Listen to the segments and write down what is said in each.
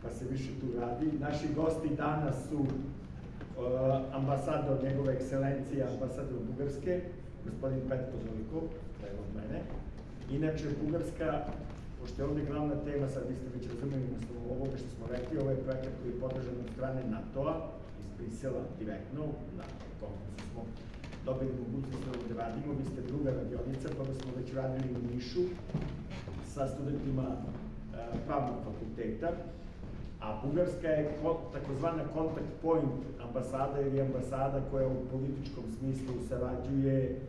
pa se više tu radi. Naši gosti danas su ambasador, njegove ekscelencije, ambasador Bugarske, gospodin Petko Dojkov, prema od mene. Inače, Bugarska, pošto je ovde glavna tema, sad vi ste već razumeli na slovu ovoga što smo rekli, ovo je projekat koji je podržan od strane NATO-a, iz Brisela direktno, na konkursu smo dobili mogućnost da radimo, vi ste druga radionica, pa da smo već radili u Nišu sa studentima pravnog fakulteta, a Bugarska je takozvana contact point ambasada ili ambasada koja u političkom smislu sarađuje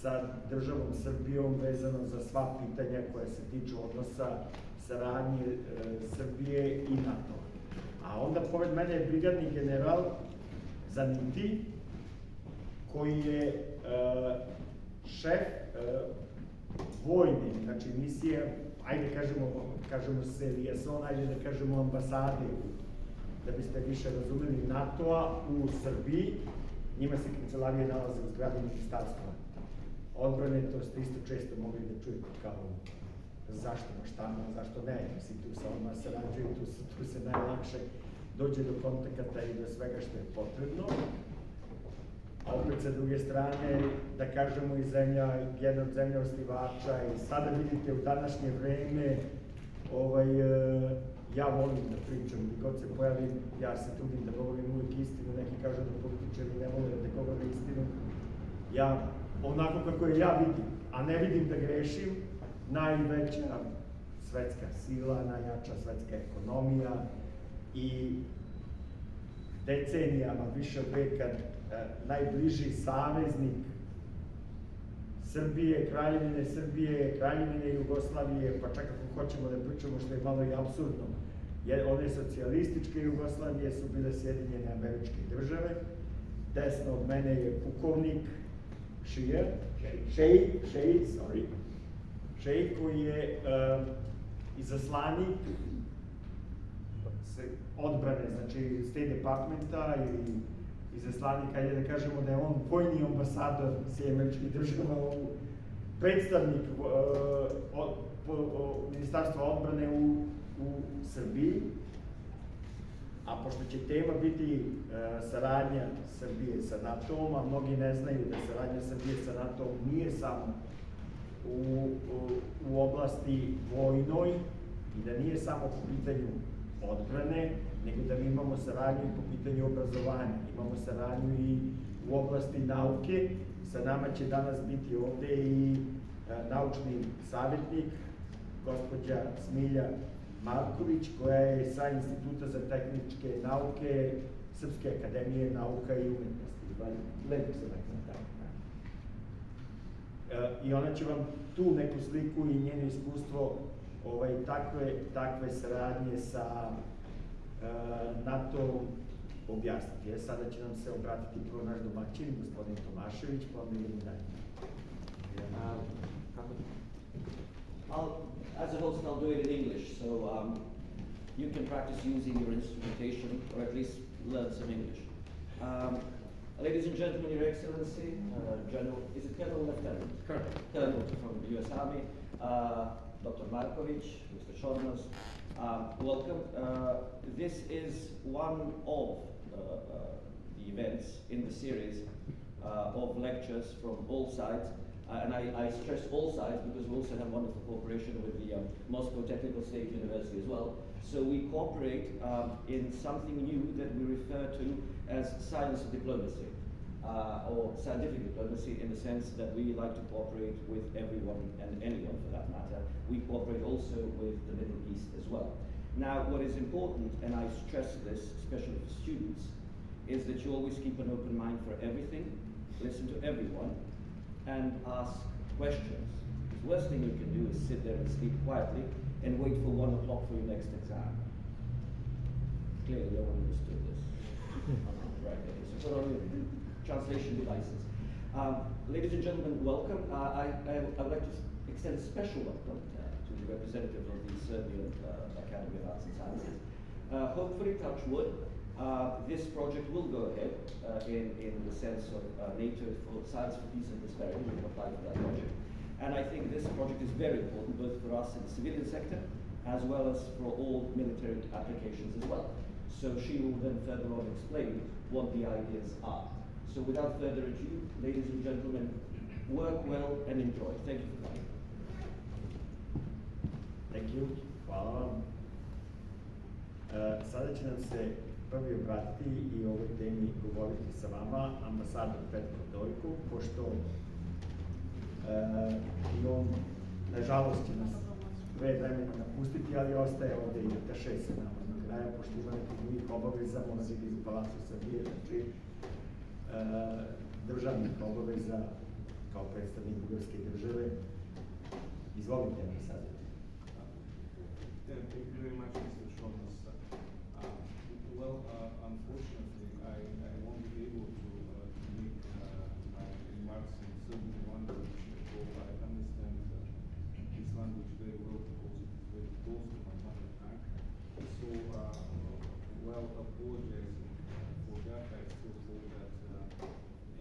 sa državom Srbijom vezano za sva pitanja koja se tiču odnosa saradnje Srbije i NATO. A onda pored mene je brigadni general Zaniti, koji je šef vojne, znači misije, ajde kažemo se liaison, ajde da kažemo ambasade, da biste više razumeli, NATO-a u Srbiji. Njima se kancelarije nalaze u zgradi ministarstva odbrane, to ste isto često mogli da čujete kao zašto maštano, zašto ne, mislim, tu se odmah sarađuju, tu se najlakše dođe do kontakata i do svega što je potrebno. A opet sa druge strane, da kažemo i jedna od zemlja osnivača, i sada vidite u današnje vreme, ja volim da pričam, gdje god se pojavim, ja se trudim da govorim uvijek istinu, neki kažu da političari ne vole da govore istinu. Ja, onako kako je ja vidim, a ne vidim da grešim, najveća svetska sila, najjača svetska ekonomija i decenijama, više od veka, najbliži saveznik Srbije, Kraljevine Jugoslavije, pa čak ako hoćemo da pričamo što je malo i apsurdno, one socijalističke Jugoslavije su bile Sjedinjene Američke Države, desno od mene je pukovnik Šej, koji je izaslanik odbrane, znači State Departmenta ili izaslanik, ajde da kažemo da je on vojni ambasador Sjedinjenih Američkih Država, predstavnik Ministarstva odbrane u Srbiji. A pošto će tema biti saradnja Srbije sa NATO-om, a mnogi ne znaju da saradnja Srbije sa NATO-om nije samo u oblasti vojnoj i da nije samo po pitanju odbrane, nego da mi imamo saradnju i po pitanju obrazovanja. Imamo saradnju i u oblasti nauke. Sa nama će danas biti ovde i naučni savjetnik, gospođa Smilja Marković, koja je sa Instituta za tehničke nauke Srpske akademije nauka i umetnosti. Lepo se rekla tako. I ona će vam tu neku sliku i njeno iskustvo takve saradnje sa NATO objasniti. Sada će nam se obratiti prvo naš domaćin, gospodin Tomašević, pa onda idemo dalje. As a host, I'll do it in English, so you can practice using your instrumentation, or at least learn some English. Ladies and gentlemen, Your Excellency, General, is it Colonel Lieutenant? Colonel from the U.S. Army, Dr. Markovic, Mr. Šormaz, welcome. This is one of the events in the series of lectures from all sides. And I stress all sides because we also have wonderful cooperation with the Moscow Technical State University as well. So we cooperate in something new that we refer to as science of diplomacy, or scientific diplomacy, in the sense that we like to cooperate with everyone and anyone for that matter. We cooperate also with the Middle East as well. Now, what is important, and I stress this, especially for students, is that you always keep an open mind for everything, listen to everyone, and ask questions. The worst thing you can do is sit there and sleep quietly and wait for 1 o'clock for your next exam. Clearly, no one understood this. Right, okay, so put on your translation devices. Ladies and gentlemen, welcome. I would like to extend a special welcome to the representative of the Serbian Academy of Arts and Sciences. Hopefully, touch wood, this project will go ahead in the sense of NATO for Science for Peace and Prosperity. We can apply for that project. And I think this project is very important both for us in the civilian sector as well as for all military applications as So she will then further on explain what the ideas are. So without further ado, ladies and gentlemen, work well and enjoy. Thank you for coming. Thank you. Hvala vam. Sada će nam se prvi obratiti i o ovoj temi govoriti sa vama ambasador Petko Dojkov, pošto i on, nažalost, će nas pre vremena napustiti, ali ostaje ovde i ataše sa nama do kraja, pošto ima nekih drugih obaveza, mora da ide iz Palatu Srbije, znači državnih obaveza kao predstavnik Bugarske države. Izvolite, ambasador. Thank you very much, Mr. Šormaz. Unfortunately, I won't be able to make my remarks in Serbian language, although I understand this language very well because it is very close to my mother tongue. So, while apologizing for that, I still feel that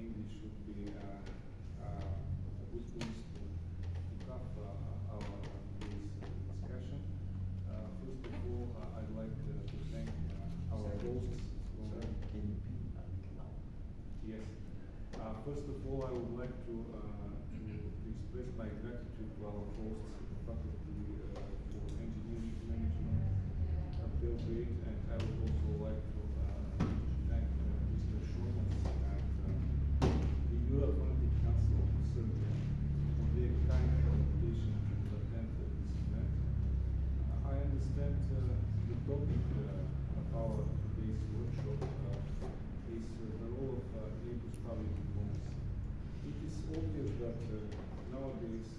English would be a good place to pick up our discussion. First of all, I'd like to thank our hosts. Yes. First of all, I would like to express my gratitude to our hosts, the Faculty for Engineering Management of Belgrade, and I would also like to thank Mr. Šormaz and the Evroatlantskog Council of Srbije for their kind invitation to attend this event. I understand the topic of our today's workshop is the role of NATO's public diplomacy. It is obvious that nowadays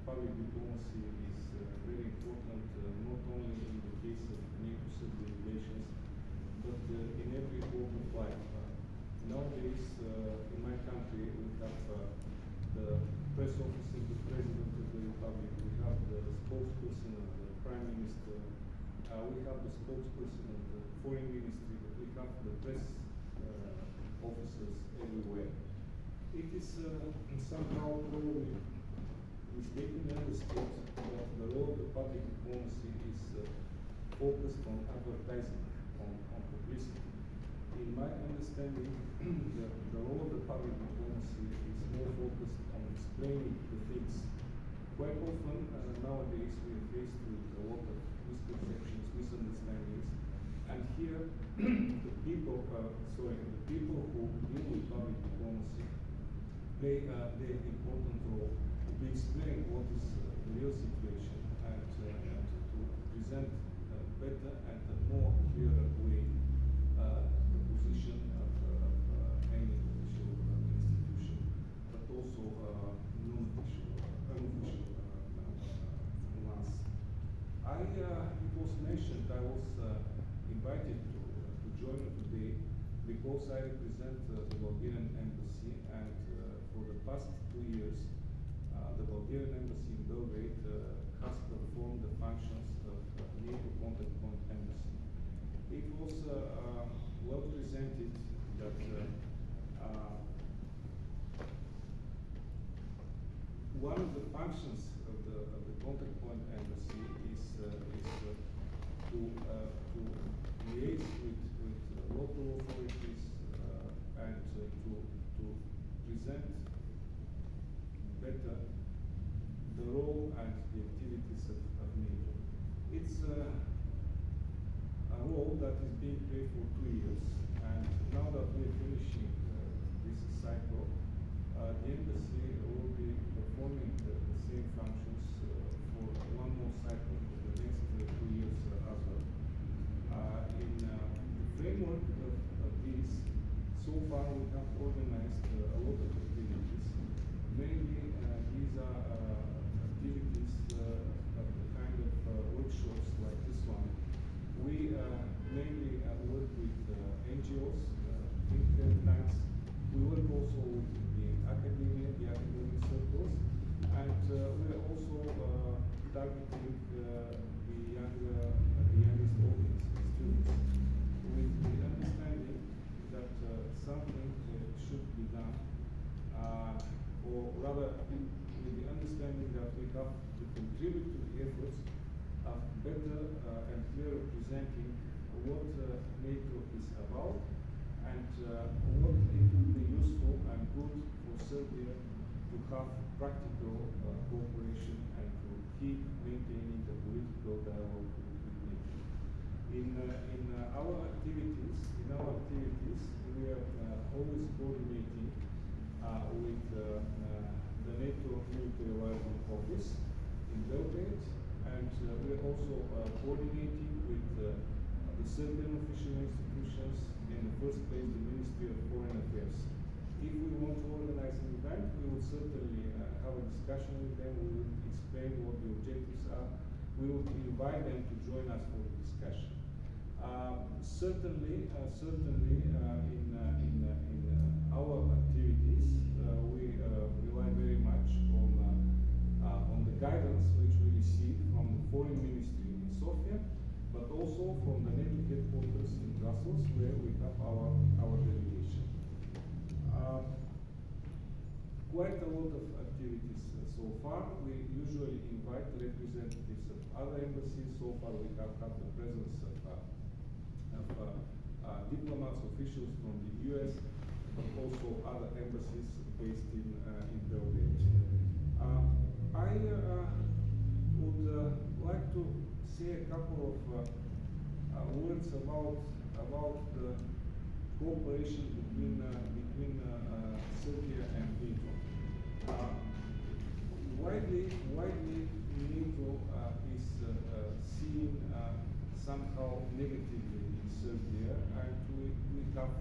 public diplomacy is very important, not only in the case of NATO-Serbia relations, but in every walk of life. Nowadays, in my country, we have the press officer, the President of the Republic, we have the spokesperson of the Prime Minister, we have the spokesperson of the Foreign Ministry, we have the press officers everywhere. It is somehow probably mistakenly understood that the role of the public diplomacy is focused on advertising, on publicity. In my understanding, the role of the public diplomacy is more focused on explaining the things. Quite often nowadays we are faced with a lot of misconceptions, misunderstandings, and here the people who deal with public diplomacy play their important role to explain what is the real situation and to present better and a more clearer way the position of any official institution, but also non-official, unofficial ones. It was mentioned I was invited to join today because I represent the Bulgarian embassy, and for the past 2 years the Bulgarian embassy in Belgrade has performed the functions of NATO contact point embassy. It was well presented that one of the functions of the contact point embassy is to liaise with local authorities and to present better the role and the activities of NATO. It's a role that is being played for 2 years, and now that we are finishing this cycle, the embassy will be performing the same functions for one more cycle for the next 2 years as well. In the framework of this, so far we have organized a lot of activities. Mainly these are activities of the kind of workshops like this one. We mainly work with NGOs, think tanks. We work also with the academia, the academic circles, and we are also targeting the youngest audience, students, with the understanding that something should be done, or rather with the understanding that we have to contribute to the efforts of better and clearer presenting what NATO is about and what it would be useful and good for Serbia to have practical cooperation and to keep maintaining the political dialogue with NATO. In our activities, we are always coordinating with the NATO Military Liaison Office in Belgrade, and we are also coordinating with the Serbian official institutions, in the first place the Ministry of Foreign Affairs. If we want to organize an event, we will certainly have a discussion with them, we will explain what the objectives are, we will invite them to join us for the discussion. Certainly, in our activities, we rely very much on the guidance which we receive from the Foreign Ministry in Sofia, but also from the NATO headquarters in Brussels, where we have our delegation. Quite a lot of activities so far. We usually invite representatives of other embassies. So far, we have had the presence of diplomats, officials from the US, but also other embassies based in Belgrade. I would like to say a couple of words about the cooperation between Serbia and NATO. Widely, NATO is seen somehow negatively in Serbia, and we have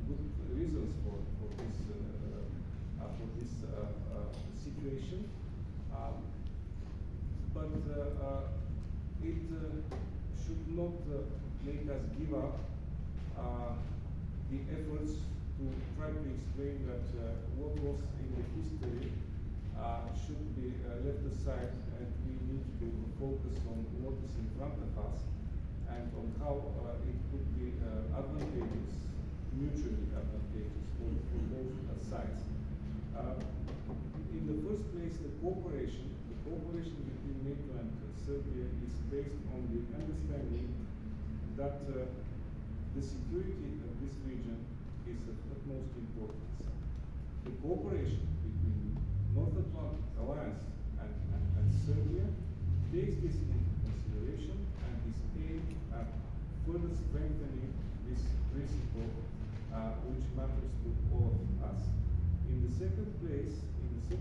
good reasons for this situation. But it should not make us give up the efforts to try to explain that what was in the history should be left aside, and we need to focus on what is in front of us and on how it could be advantageous, mutually advantageous for both sides. In the first place, the cooperation between NATO and Serbia is based on the understanding that the security of this region is of utmost importance. The cooperation between North Atlantic Alliance and Serbia takes this into consideration and is aimed at further strengthening this principle, which matters to all of us. In the second place, the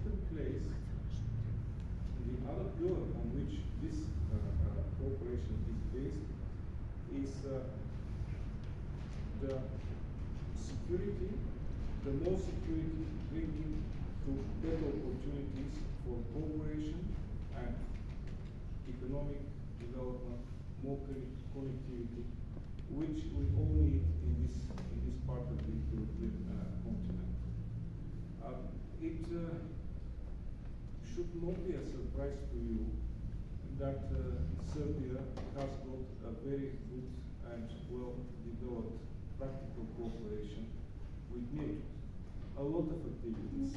other pillar on which this cooperation is based is the security, the more security bringing to better opportunities for cooperation and economic development, more connectivity, which we all need in this part of the European continent. It should not be a surprise to you that Serbia has got a very good and well-developed practical cooperation with NATO. A lot of activities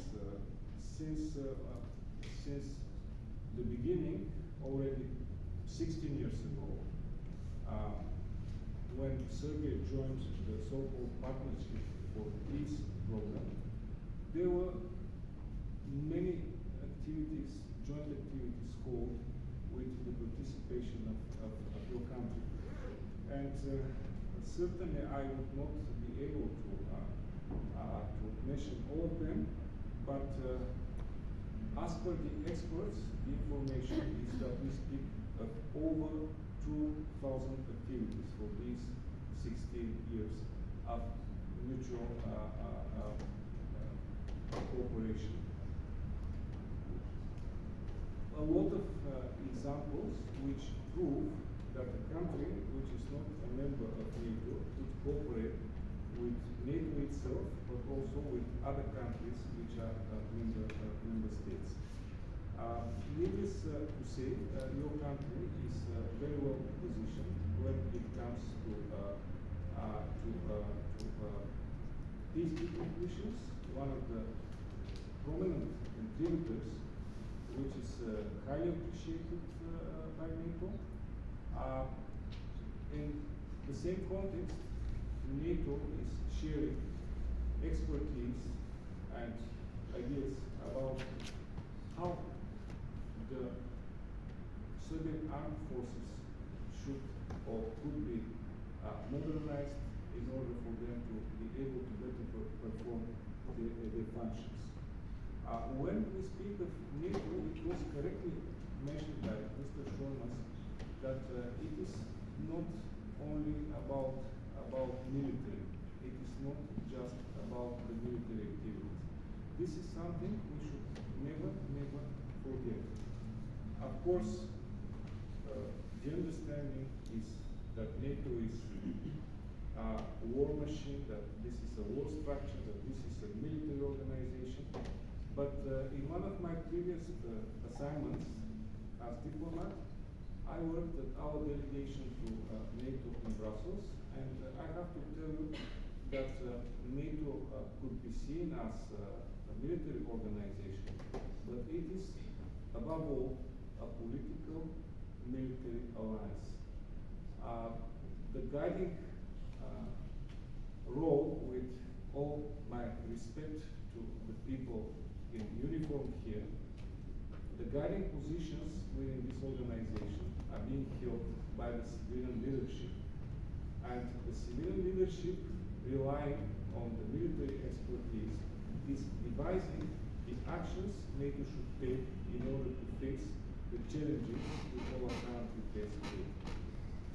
since the beginning, already 16 years ago, when Serbia joined the so-called Partnership for Peace program, there were many activities, joint activities called with the participation of your country. And certainly I would not be able to mention all of them, but as per the experts, the information is that we speak of over 2,000 activities for these 16 years of mutual cooperation. A lot of examples which prove that a country which is not a member of NATO could cooperate with NATO itself, but also with other countries which are member states. Needless to say, your country is very well positioned when it comes to peacekeeping missions. One of the prominent contributors, which is highly appreciated by NATO. And the same context, NATO is sharing expertise and ideas about how the Serbian armed forces should or could be modernized in order for them to be able to better perform their functions. When we speak of NATO, it was correctly mentioned by Mr. Šormaz that it is not only about military. It is not just about the military activities. This is something we should never forget. Of course, the understanding is that NATO is a war machine, that this is a war structure, that this is a military organization. But in one of my previous assignments as diplomat, I worked at our delegation to NATO in Brussels, and I have to tell you that NATO could be seen as a military organization, but it is above all a political military alliance. The guiding role, with all my respect to the people in uniform here, the guiding positions within this organization are being held by the civilian leadership. And the civilian leadership, relying on the military expertise, is devising the actions NATO should take in order to face the challenges we all are currently facing today.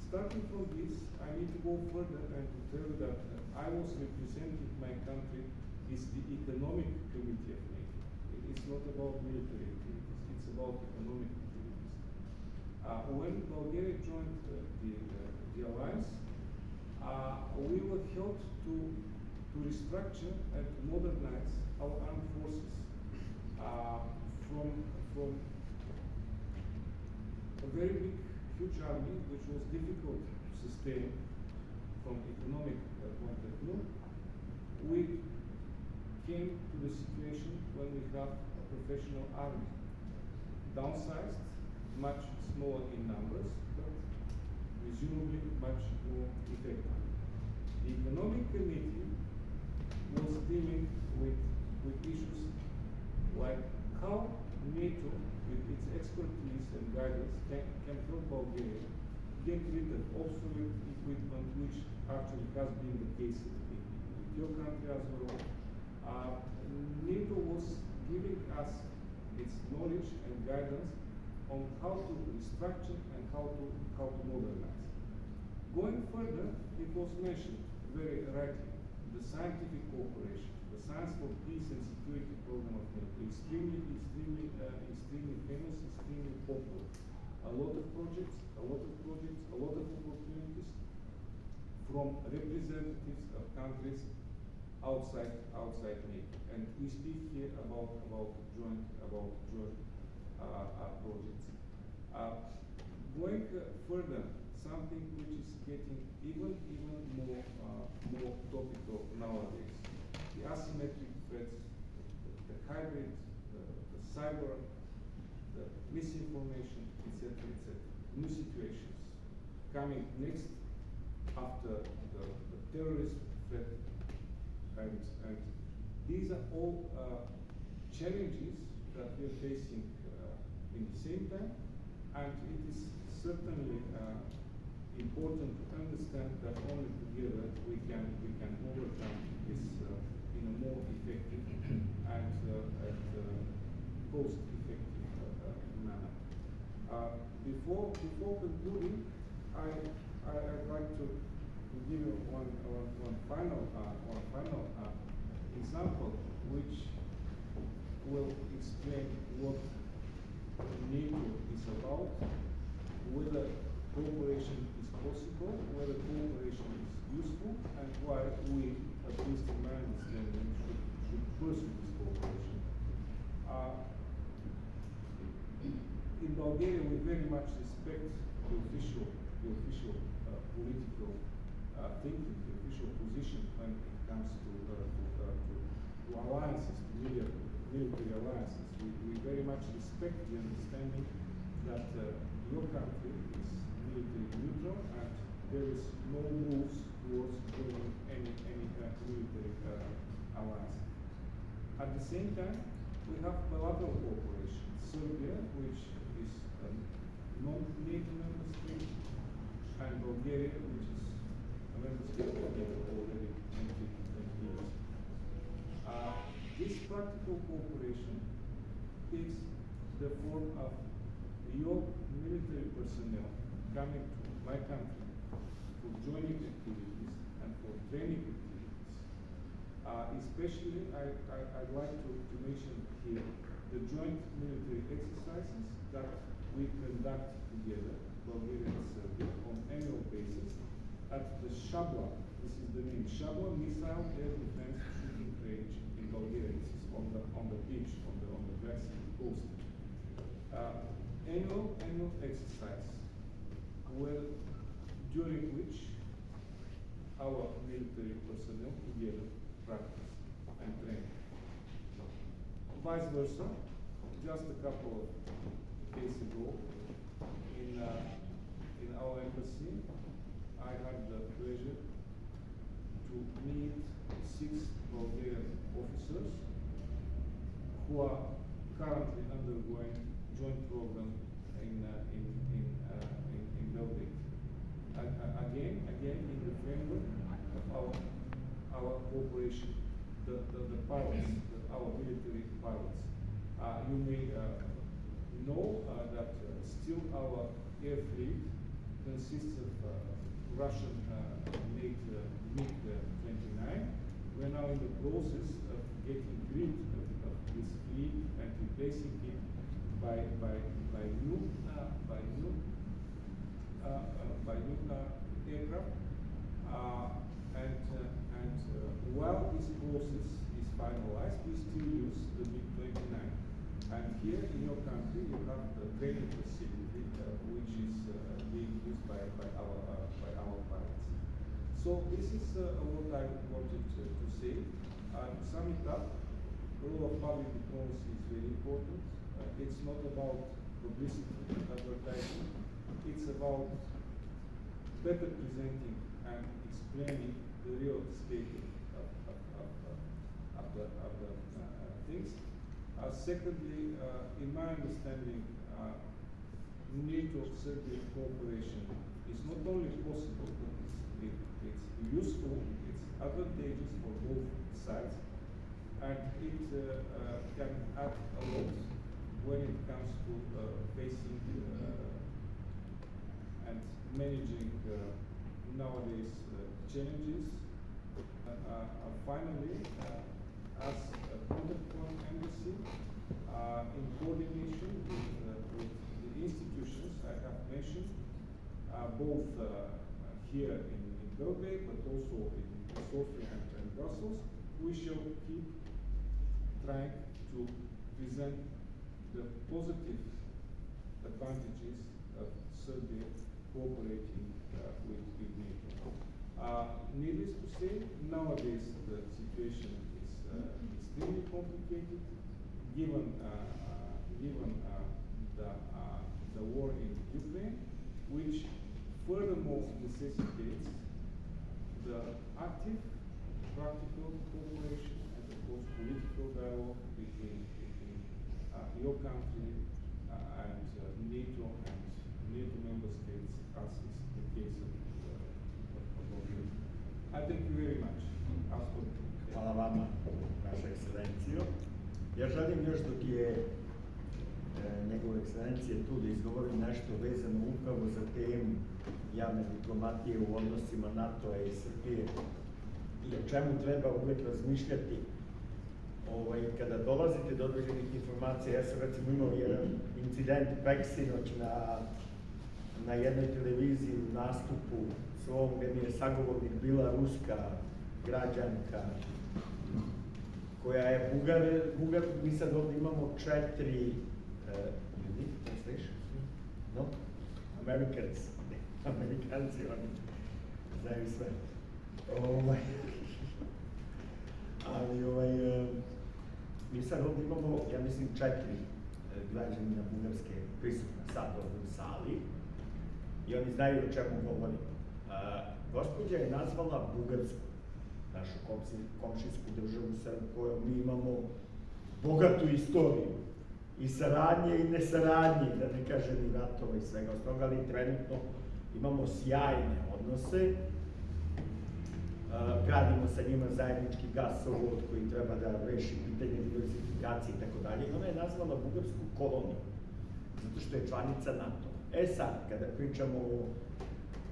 Starting from this, I need to go further and to tell you that I was representing my country is the economic committee of NATO. It's not about military activities, it's about economic activities. When Bulgaria joined the alliance, we were helped to restructure and to modernize our armed forces from a very big, huge army, which was difficult to sustain from economic point of view. We came to the situation when we have a professional army, downsized, much smaller in numbers, but presumably much more effective. The economic committee was dealing with issues like how NATO, with its expertise and guidance, can help Bulgaria get rid of obsolete equipment, which actually has been the case with your country as well. NATO was giving us its knowledge and guidance on how to restructure and how to modernize. Going further, it was mentioned very rightly, the scientific cooperation, the Science for Peace and Security program of NATO, extremely famous, extremely popular. A lot of projects, a lot of opportunities from representatives of countries outside NATO. And we speak here about joint projects. Going further, something which is getting even more topical nowadays: the asymmetric threats, the hybrid, the cyber, the misinformation, etc. New situations coming next after the terrorist threat, and these are all challenges that we are facing in the same time, and it is certainly important to understand that only together we can overcome this in a more effective and cost-effective manner. Before concluding, I'd like to give you one final example, which will explain what NATO is about, whether cooperation is possible, whether cooperation is useful, and why we, at least in my understanding, should pursue this cooperation. In Bulgaria, we very much respect the official political thinking, the official position when it comes to alliances, to military alliances. We very much respect the understanding that your country is military neutral, and there is no moves towards joining any military alliance. At the same time, we have bilateral cooperation. Serbia, which is a non-NATO member state, and Bulgaria, which is a member state of NATO already 20 years. This practical cooperation takes the form of your military personnel coming to my country for joining activities and for training activities. Especially, I'd like to mention here the joint military exercises that we conduct together, Bulgaria and Serbia, on annual basis at the Shabla. This is the name, Shabla Missile Air Defense Shooting Range in Bulgaria. This is on the beach, on the Black Sea coast. Annual exercise, during which our military personnel together practice and train. Vice versa, just a couple of days ago, in our embassy, I had the pleasure to meet 6 Bulgarian officers who are currently undergoing joint program in Belgrade. Again, in the framework of our cooperation, the pilots, our military pilots. You may know that still our air fleet consists of Russian MiG-29. We're now in the process of getting rid of this fleet and replacing it by new aircraft. While this process is finalized, we still use the MiG-29. And here in your country, you have the training facility, which is being used by our pilots. So this is what I wanted to say. To sum it up, the role of public diplomacy is very important. It's not about publicity and advertising. It's about better presenting and explaining the real state of the things. Secondly, in my understanding, NATO-Serbia cooperation is not only possible, but it's useful, it's advantageous for both sides, and it can add a lot when it comes to facing and managing nowadays challenges. Finally, as a contact point embassy, in coordination with the institutions I have mentioned, both here in Belgrade, but also in Sofia and Brussels, we shall keep trying to present the positive advantages of Serbia cooperating with NATO. Needless to say, nowadays the situation is extremely complicated, given the war in Ukraine, which furthermore necessitates the active, practical cooperation and of course political dialogue between your country and NATO member states, as is the case of Bulgaria. I thank you very much. Hvala vama, vaša ekscelencijo. Ja želim još dok je njegove ekscelencije tu da izgovorim nešto vezano upravo za temu javne diplomatije u odnosima NATO-a i Srbije i o čemu treba uvek razmišljati kada dolazite do određenih informacija. Ja sam recimo imao jedan incident preksinoć na jednoj televiziji u nastupu svom gdje mi je sagovornik bila ruska građanka koja je Bugar, mi sad ovdje imamo 4 ljudi, translation? No? Amerikanci, oni znaju sve. Ali mi sad ovdje imamo, ja mislim, 4 građanina Bugarske prisutna sad ovdje u sali i oni znaju o čemu govorim. Gospođa je nazvala Bugarsku, našu komšijsku državu sa kojom mi imamo bogatu istoriju i saradnje i nesaradnje, da ne kažem i ratova i svega od toga, ali trenutno imamo sjajne odnose. Gradimo sa njima zajednički gasovod koji treba da reši pitanje diversifikacije i tako dalje. Ona je nazvala Bugarsku koloniju, zato što je članica NATO. Sad, kada pričamo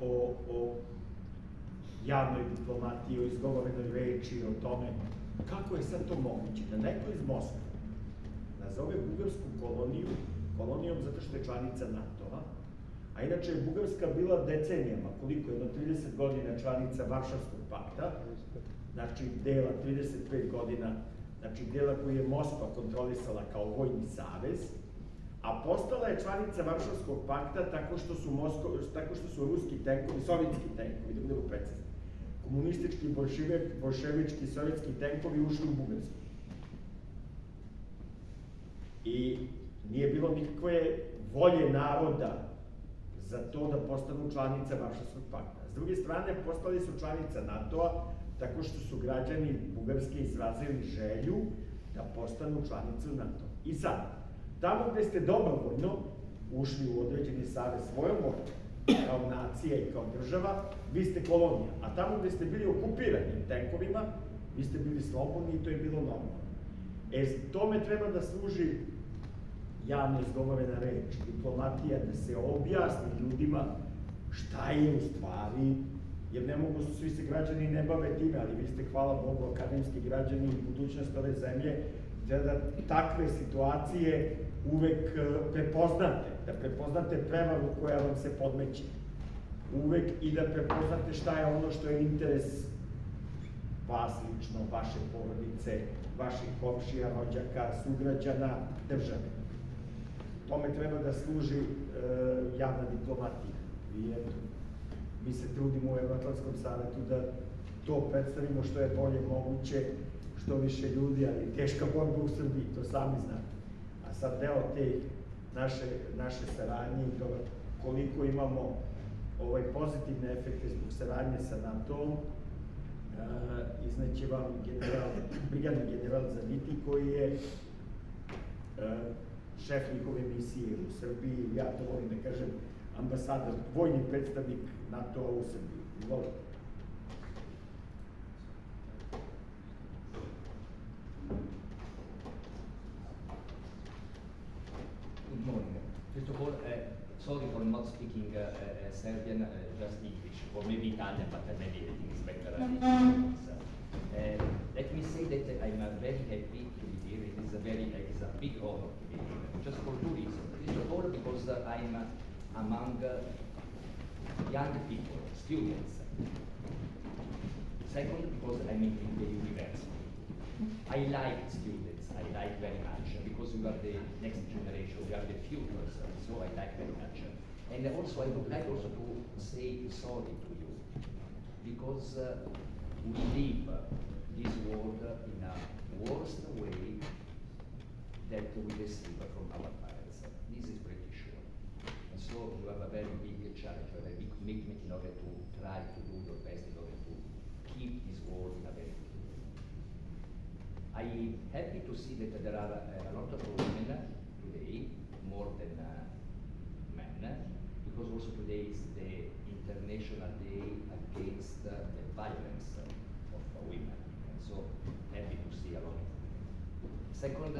o javnoj diplomatiji, o izgovorenoj reči, o tome, kako je sad to moguće da neko iz Moskve nazove Bugarsku kolonijom zato što je članica NATO-a, a inače je Bugarska bila decenijama, koliko je, 30 godina članica Varšavskog pakta, znači dela 35 godina, znači dela koji je Moskva kontrolisala kao vojni savez, a postala je članica Varšavskog pakta tako što su ruski tenkovi, sovjetski tenkovi, da budemo precizni, komunistički, bolševički, sovjetski tenkovi ušli u Bugarsku. I nije bilo nikakve volje naroda za to da postanu članica Varšavskog pakta. S druge strane, postali su članica NATO-a tako što su građani Bugarske izrazili želju da postanu članicu NATO. I sad, tamo gde ste dobrovoljno ušli u određeni savez svojom voljom, kao nacija i kao država, vi ste kolonija. A tamo gde ste bili okupirani tenkovima, vi ste bili slobodni i to je bilo normalno. Tome treba da služi javno izgovorena reč, diplomatija, da se objasni ljudima šta je u stvari, jer ne mogu svi se građani ne bave time, ali vi ste, hvala Bogu, akademski građani i budućnost ove zemlje, da takve situacije uvek prepoznate, da prepoznate prevaru koja vam se podmeće, uvek i da prepoznate šta je ono što je interes vas lično, vaše porodice, vaših komšija, rođaka, sugrađana, države. Tome treba da služi javna diplomatija. I eto, mi se trudimo u Evroatlantskom savetu da to predstavimo što je bolje moguće, što više ljudi, ali teška borba u Srbiji, to sami znate. A sad deo te naše saradnje i toga koliko imamo pozitivne efekte zbog saradnje sa NATO-om, izneće vam brigadni general Zaniti, koji je šef njihove misije u Srbiji, ja to volim da kažem, ambasador, vojni predstavnik NATO-a u Srbiji. Izvolite. Good morning. First of all, sorry for not speaking Serbian, just English, or maybe Italian, but maybe everything is better in English. Let me say that I'm very happy to be here. It is a big honor to be here, just for two reasons. First of all, because I'm among young people, students. Second, because I'm in the university. I like students, I like very much, because we are the next generation, we are the futures, so I like very much. And also, I would like also to say sorry to you, because we live this world in a worse way that we receive from our parents. This is pretty sure. And so you have a very big challenge, a very big commitment in order to try to do your best in order to keep this world in a very good way. I'm happy to see that there are a lot of women today, more than men, because also today is the International Day Against the Violence of Women. And so happy to see a lot. Second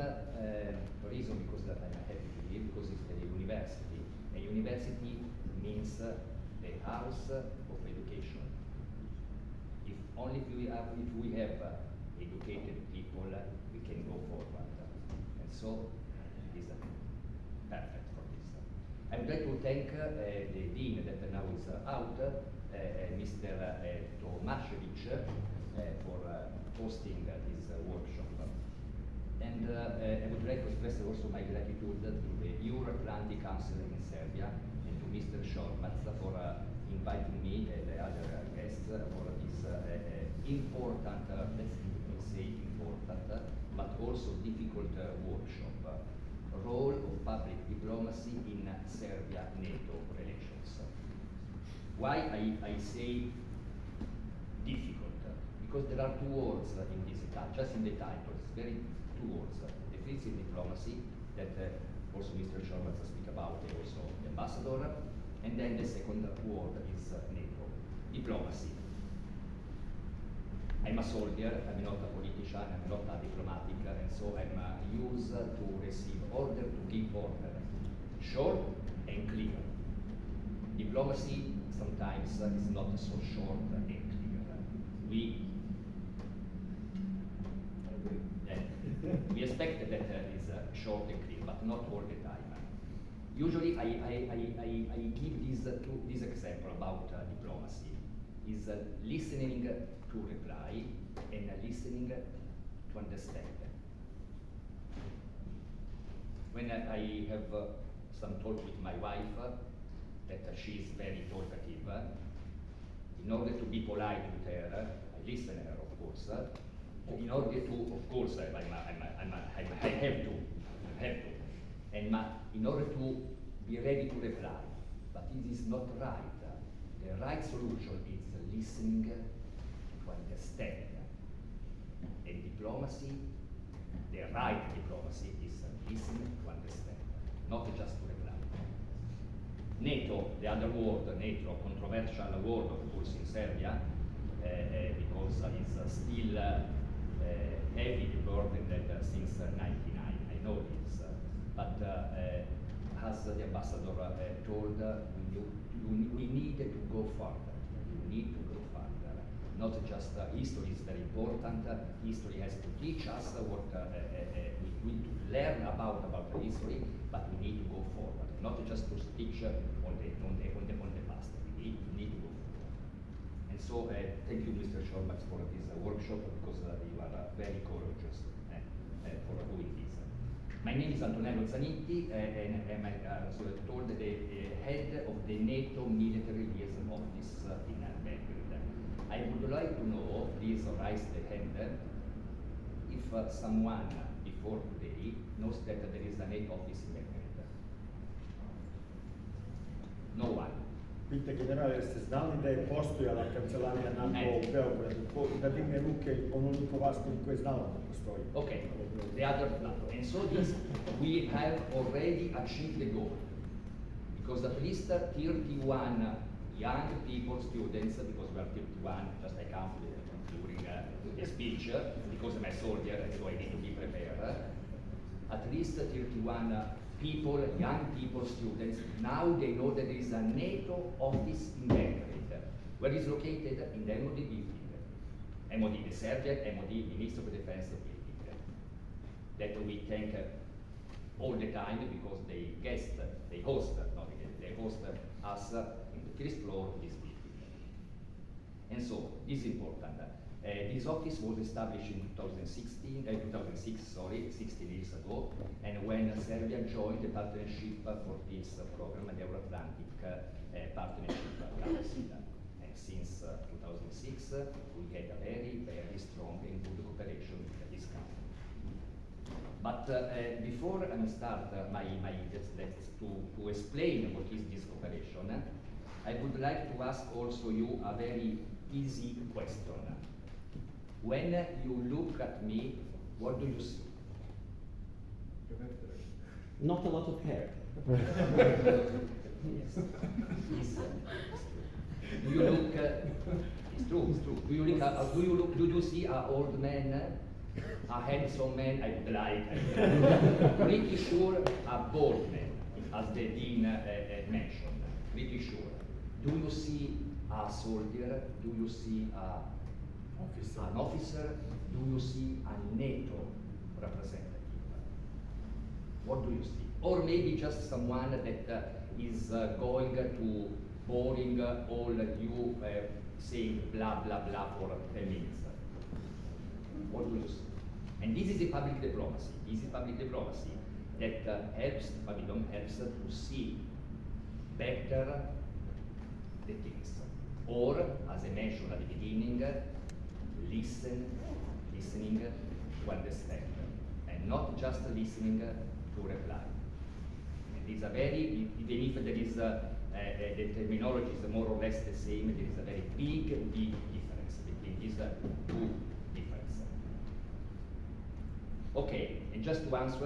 reason because that I'm happy to be here, because it's the university. A university means the house of education. If only if we have educated people, we can go forward. And so it is perfect for this. I would like to thank the dean that now is out, Mr. Tomaszewicz, for hosting this workshop. And I would like to express also my gratitude to the Evroatlantskog Council in Serbia and to Mr. Šormaz for inviting me and the other guests for this important, let's say important, but also difficult workshop, role of public diplomacy in Serbia-NATO relations. Why I say difficult? Because there are two words in this title, just in the title, it's very two words. The first is diplomacy, that also Mr. Šormaz speak about, also the ambassador, and then the second word is NATO, diplomacy. I'm a soldier, I'm not a politician, I'm not a diplomatic, and so I'm used to receive order, to give order, short and clear. Diplomacy sometimes is not so short and clear. We expect that is short and clear, but not all the time. Usually I give this example about diplomacy, is listening to reply and listening to understand. When I have some talk with my wife, that she is very talkative, in order to be polite with her, I listen her, of course. In order to, of course, I have to, and in order to be ready to reply. But it is not right. The right solution is listening to understand. And diplomacy, the right diplomacy is listening to understand, not just to reply. NATO, the other word, NATO, controversial word, of course, in Serbia, because it's still heavy the burden that since 99, I know this, but as the ambassador told, we need to go further. We need to go further. Not just history is very important. History has to teach us what we need to learn about the history, but we need to go forward. Not just to teach on the past. We need to go forward. And so, thank you, Mr. Šormaz, for this workshop, because you are very courageous for doing this. My name is Antonello Zaniti, and I'm told the head of the NATO Military Liaison Office in Belgrade. I would like to know, please raise the hand, if someone before today knows that there is a NATO office in Belgrade. No one. Pite generale, ste znali da je postojala kancelarija NATO u Beogradu? Da digne ruke onoliko vas koliko je znalo da postoji. Okay, the other NATO. And so this, we have already achieved the goal. Because at least 31 young people, students, because we are 31, just I count during the speech, because I'm a soldier, so I need to be prepared. At least 31 people, young people, students, now they know that there is a NATO office in Belgrade. Where is located? In the MOD building. MOD, the Serbian MOD, Minister of Defense building. That we thank all the time because they host us in the first floor of this building. And so, this is important. This office was established in 2006, 16 years ago, and when Serbia joined the partnership for this program, the Evroatlantskog Partnership Council. And since 2006, we had a very, very strong and good cooperation with this country. But before I start to explain what is this cooperation, I would like to ask also you a very easy question. When you look at me, what do you see? Not a lot of hair. Yes. Do you look? It's true. Do you see an old man, a handsome man? I would like. Pretty sure a bald man, as the dean mentioned. Pretty sure. Do you see a soldier? Do you see an officer? Do you see a NATO representative? What do you see? Or maybe just someone that is going to boring all you saying blah blah blah for 10 minutes. What do you see? And this is a public diplomacy. This is public diplomacy that helps to see better the things. Or, as I mentioned at the beginning, listening to understand, and not just listening to reply. And it's a very, even if there is the terminology is more or less the same. There is a very big difference between these two differences. Okay, and just to answer,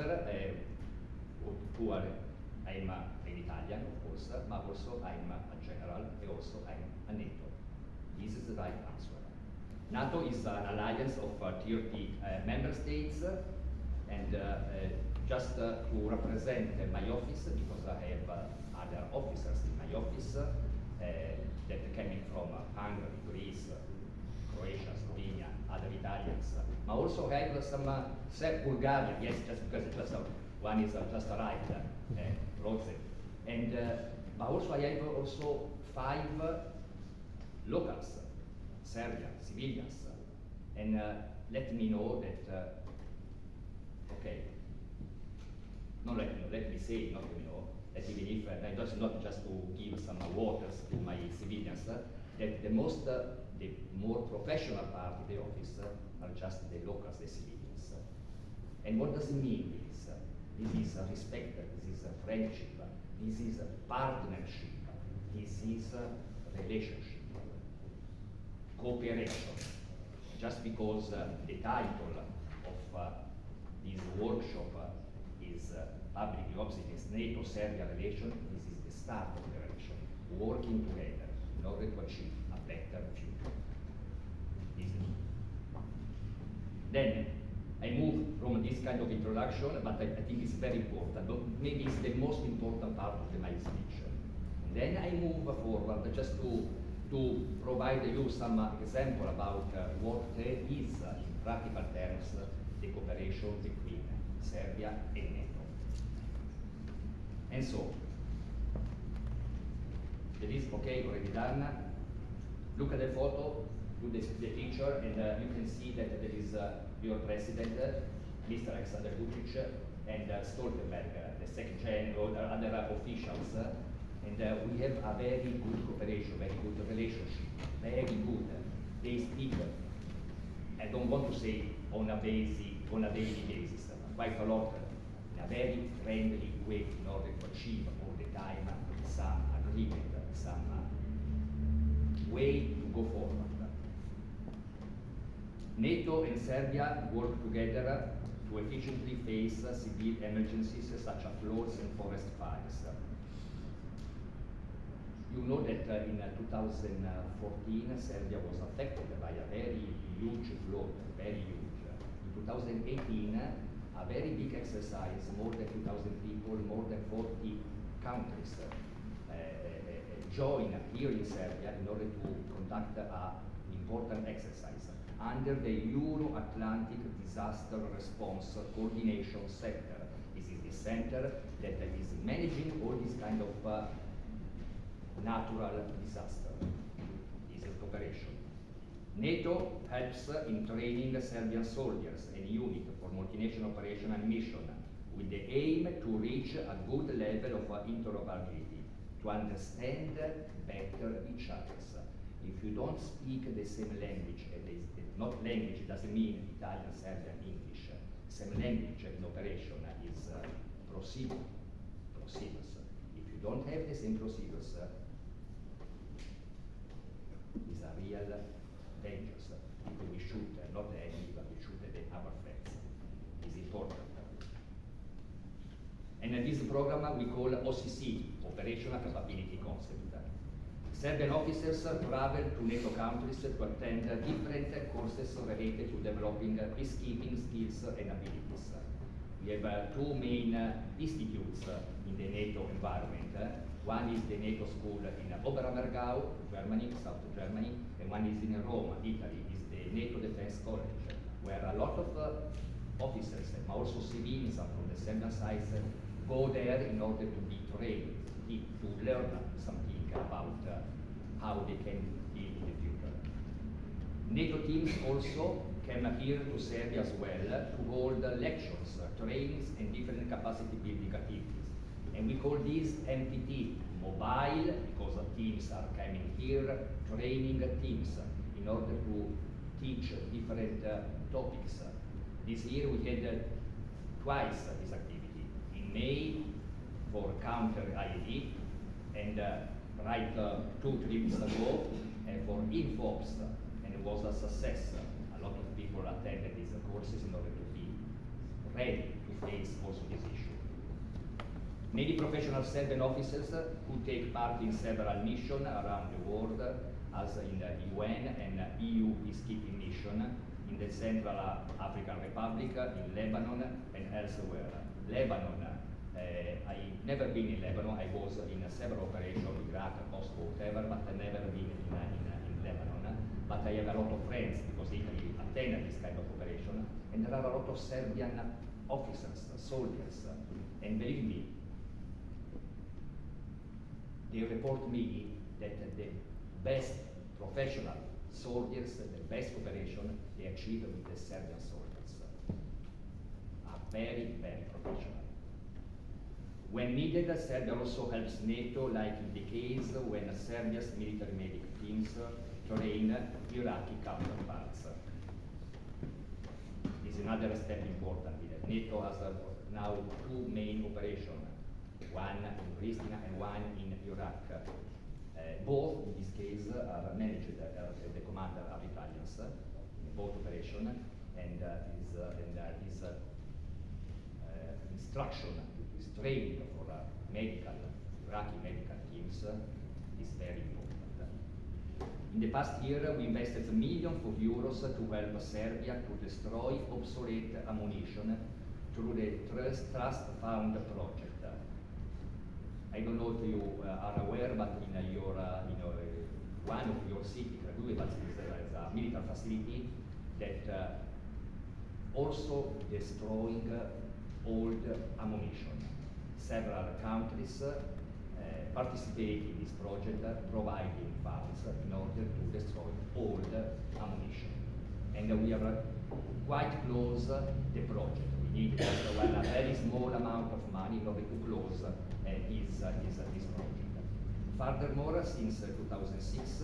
I'm an Italian, of course, but also I'm a general, and also I'm a NATO. This is the right answer. NATO is an alliance of 30 member states, and just to represent my office, because I have other officers in my office that coming from Hungary, Greece, Croatia, Slovenia, other Italians. I also have some Bulgarian, yes, just because it was one is just arrived, Roze. And but also I have also 5 locals, Serbian, civilians, and let me know that, okay, no, let me say, not you know, that even if I just not just to give some waters to my civilians, that the more professional part of the office are just the locals, the civilians. And what does it mean? This is respect, this is friendship, this is partnership, this is relationship, cooperation. Just because the title of this workshop is publicly obviously is NATO-Serbia relation, this is the start of the relation, working together in order to achieve a better future. Then I move from this kind of introduction, but I think it's very important, but maybe it's the most important part of my speech. And then I move forward just to provide you some example about what is, in practical terms, the cooperation between Serbia and NATO. And so, that is okay, already done. Look at the photo, do the picture, and you can see that there is your president, Mr. Alexander Vucic, and Stoltenberg, the second general, other officials. And we have a very good cooperation, very good relationship, very good. They speak, I don't want to say on a daily basis, quite a lot, in a very friendly way in order to achieve all the time some agreement, some way to go forward. NATO and Serbia work together to efficiently face civil emergencies such as floods and forest fires. You know that in 2014, Serbia was affected by a very huge flood, very huge. In 2018, a very big exercise, more than 2,000 people, more than 40 countries joined here in Serbia in order to conduct an important exercise under the Euro-Atlantic Disaster Response Coordination Center. This is the center that is managing all these kind of natural disaster. This is cooperation. NATO helps in training Serbian soldiers and units for multinational operation and mission with the aim to reach a good level of interoperability, to understand better each other. If you don't speak the same language, not language doesn't mean Italian, Serbian, English. Same language in operation is procedures. If you don't have the same procedures, it's a real danger. People we shoot, not the enemy, but we shoot the other friends. It's important. And this program we call OCC, Operational Capability Concept. Serbian officers travel to NATO countries to attend different courses related to developing peacekeeping skills and abilities. We have 2 main institutes in the NATO environment. One is the NATO school in Oberammergau, Germany, South Germany, and one is in Rome, Italy, is the NATO Defense College, where a lot of officers, but also civilians from the Serbian side, go there in order to be trained, to learn something about how they can deal in the future. NATO teams also came here to Serbia as well to hold lectures, trainings, and different capacity building activities. And we call these MPT, mobile, because the teams are coming here, training teams in order to teach different topics. This year we had twice this activity. In May for counter IED, and right 2-3 weeks ago for InfoOps, and it was a success. A lot of people attended these courses in order to be ready to face also this issue. Many professional Serbian officers who take part in several missions around the world, as in the UN and EU peacekeeping mission in the Central African Republic, in Lebanon and elsewhere. Lebanon, I've never been in Lebanon. I was in several operations, Iraq, Moscow, whatever, but I've never been in Lebanon. But I have a lot of friends because Italy attended this kind of operation, and there are a lot of Serbian officers, soldiers, and believe me, they report me that the best professional soldiers, the best operation they achieve with the Serbian soldiers are very, very professional. When needed, Serbia also helps NATO, like in the case when Serbia's military medic teams train Iraqi counterparts. This is another step important. NATO has now 2 main operations, one in Pristina and one in Iraq. Both, in this case, are managed the commander of Italians in both operations, and his instruction, his training for Iraqi medical teams is very important. In the past year, we invested millions of euros to help Serbia to destroy obsolete ammunition through the Trust Fund project. I don't know if you are aware, but in one of your cities, Dojkov, is a military facility that also destroying old ammunition. Several countries participate in this project, providing funds in order to destroy old ammunition. And we are quite close the project. We need just a very small amount of money in order to close this project. Furthermore, since 2006,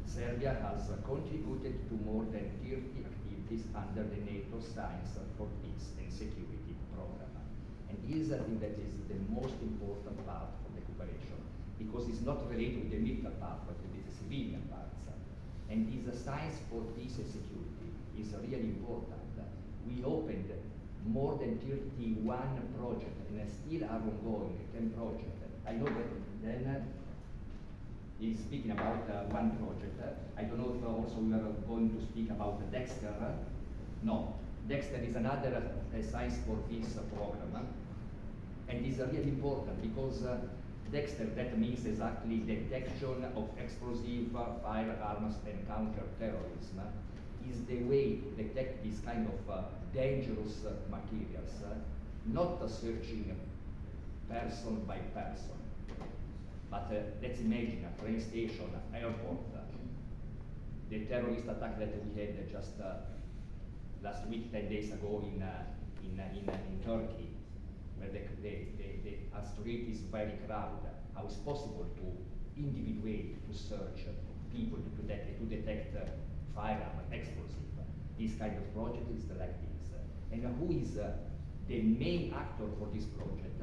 Serbia has contributed to more than 30 activities under the NATO Science for Peace and Security program. And this, I think, that is the most important part of the cooperation, because it's not related with the military part, but with the civilian parts. And this science for peace and security is really important. We opened more than 31 projects, and still are ongoing, 10 projects. I know that then is speaking about one project. I don't know if also we are going to speak about Dexter. No, Dexter is another science for peace program, and is really important because Dexter, that means exactly detection of explosive firearms and counter-terrorism, is the way to detect this kind of dangerous materials, not searching person by person, but let's imagine a train station, airport, the terrorist attack that we had just last week, 10 days ago in Turkey, where the street is very crowded. How is possible to individuate, to search people, to detect firearm, explosive? This kind of project is like this. And who is the main actor for this project?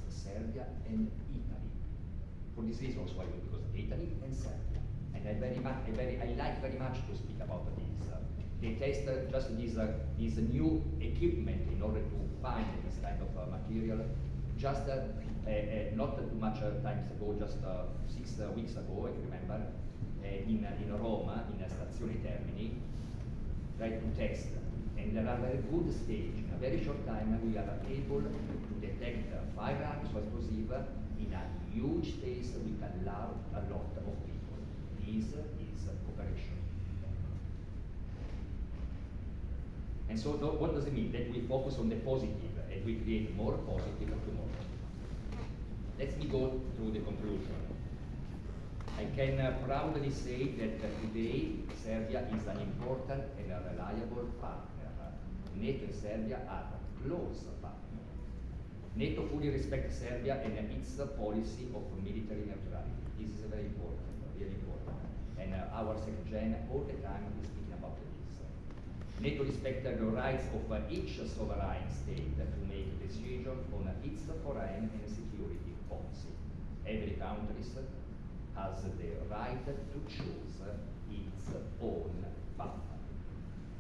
Is Serbia and Italy. For this reason also I do, because Italy and Serbia. And I like very much to speak about this. They test just this new equipment in order to find this kind of material. Just not too much times ago, just 6 weeks ago, I remember, in Rome, in Stazione Termini, tried to test. And there are very good stage. In a very short time, we are able to detect firearms or explosive in a huge space with a lot of people. This is cooperation. And so what does it mean? That we focus on the positive and we create more positive tomorrow. Let me go through the conclusion. I can proudly say that today Serbia is an important and a reliable partner. NATO and Serbia are close partners. NATO fully respects Serbia and its policy of military neutrality. This is very important, really important. And our Secretary all the time is speaking about this. NATO respects the rights of each sovereign state to make decisions on its foreign and security policy. Every country has the right to choose its own path.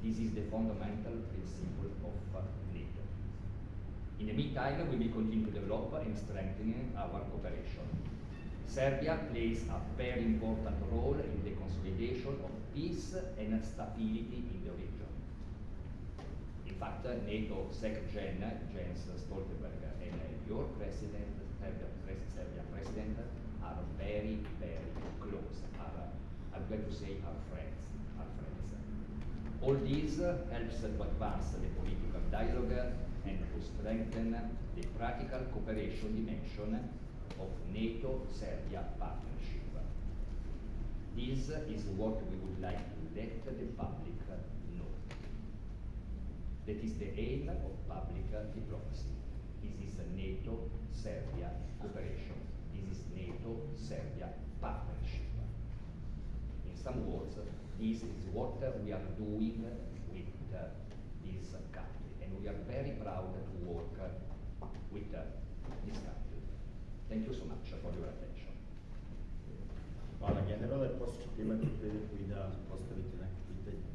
This is the fundamental principle of NATO. In the meantime, we will continue to develop and strengthen our cooperation. Serbia plays a very important role in the consolidation of peace and stability in the region. In fact, NATO Secretary Jens Stoltenberg and your president, Serbia president, are very, very close. I'm going to say are friends. All this helps to advance the political dialogue and to strengthen the practical cooperation dimension of NATO-Serbia partnership. This is what we would like to let the public know. That is the aim of public diplomacy. This is a NATO-Serbia cooperation. This is NATO-Serbia partnership. In some words, this is what we are doing with this country, and we are very proud to work with this country. Thank you so much for your attention. Hvala generale, posle ćete imati priliku i da postavite neke pitanje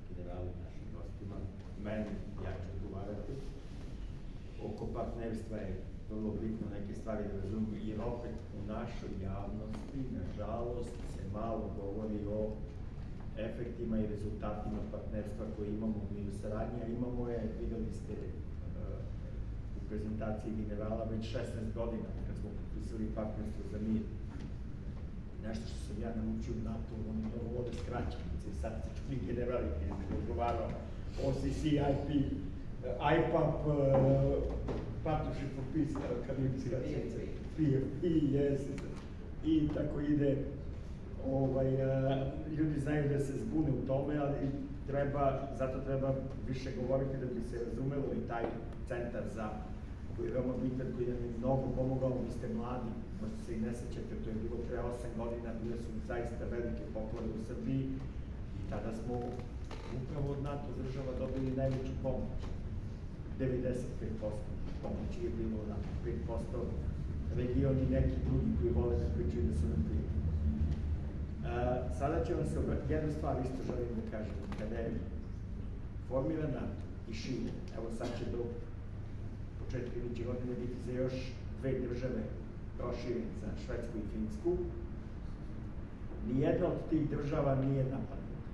generalu i našim gostima. Meni, ja ću odgovarati. Oko partnerstva je vrlo bitno neke stvari da razumu, jer opet u našoj javnosti, nažalost, se malo govori o efektima i rezultatima partnerstva koje imamo mi u saradnji, a imamo je, videli ste u prezentaciji generala, već 16 godina kad smo potpisali partnerstvo za mir. Nešto što sam ja naučio u NATO, oni to vode skraćenice, sad se čuli generali koji je odgovarao OCC, IP, IPAP, Partnership for Peace, kad im skraćenice, PFP, yes, i tako ide. Ljudi znaju da se zbune u tome, ali zato treba više govoriti da bi se razumelo i taj centar koji je veoma bitan, koji nam je mnogo pomogao, vi ste mladi, možda se i ne sećate, to je bilo pre 8 godina, bile su zaista velike poplave u Srbiji i tada smo upravo od NATO država dobili najveću pomoć. 95% pomoći je bilo NATO, 5% region i neki drugi koji vole da pričaju da su nam prijatelji. Sada će vam se obratiti jednu stvar, isto želim da kažem, kada je formiran NATO i šire, evo sad će do početka iduće godine biti za još 2 države proširen, za Švedsku i Finsku, nijedna od tih država nije napadnuta.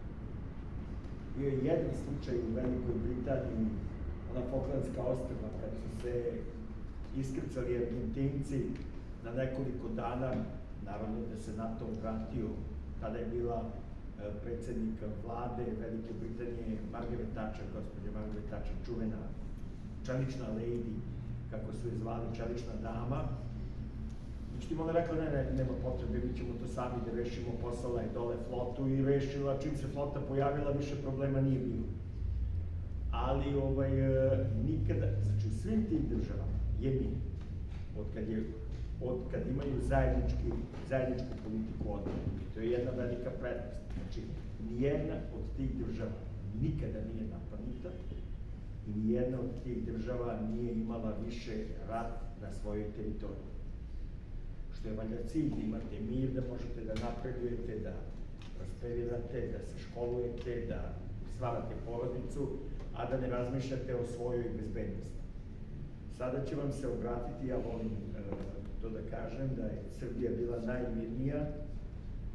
Bio je jedan slučaj u Velikoj Britaniji, ona Falklandska ostrva, kad su se iskrcali Argentinci na nekoliko dana, naravno da se NATO vratio. Tada je bila predsednika vlade Velike Britanije, Margaret Thatcher, gospođa Margaret Thatcher, čuvena čelična lady, kako su je zvali, čelična dama. Međutim, ona rekla, ne, nema potrebe, mi ćemo to sami da rešimo, poslala je dole flotu i rešila, čim se flota pojavila, više problema nije bilo. Ali nikada, znači u svim tim državama je mir, od kad imaju zajedničku politiku odbrane. To je jedna velika prednost. Znači, nijedna od tih država nikada nije napadnuta i nijedna od tih država nije imala više rat na svojoj teritoriji. Što je valjda cilj, da imate mir, da možete da napredujete, da prosperirate, da se školujete, da stvarate porodicu, a da ne razmišljate o svojoj bezbednosti. Sada će vam se obratiti, ja volim to da kažem, da je Srbija bila najmirnija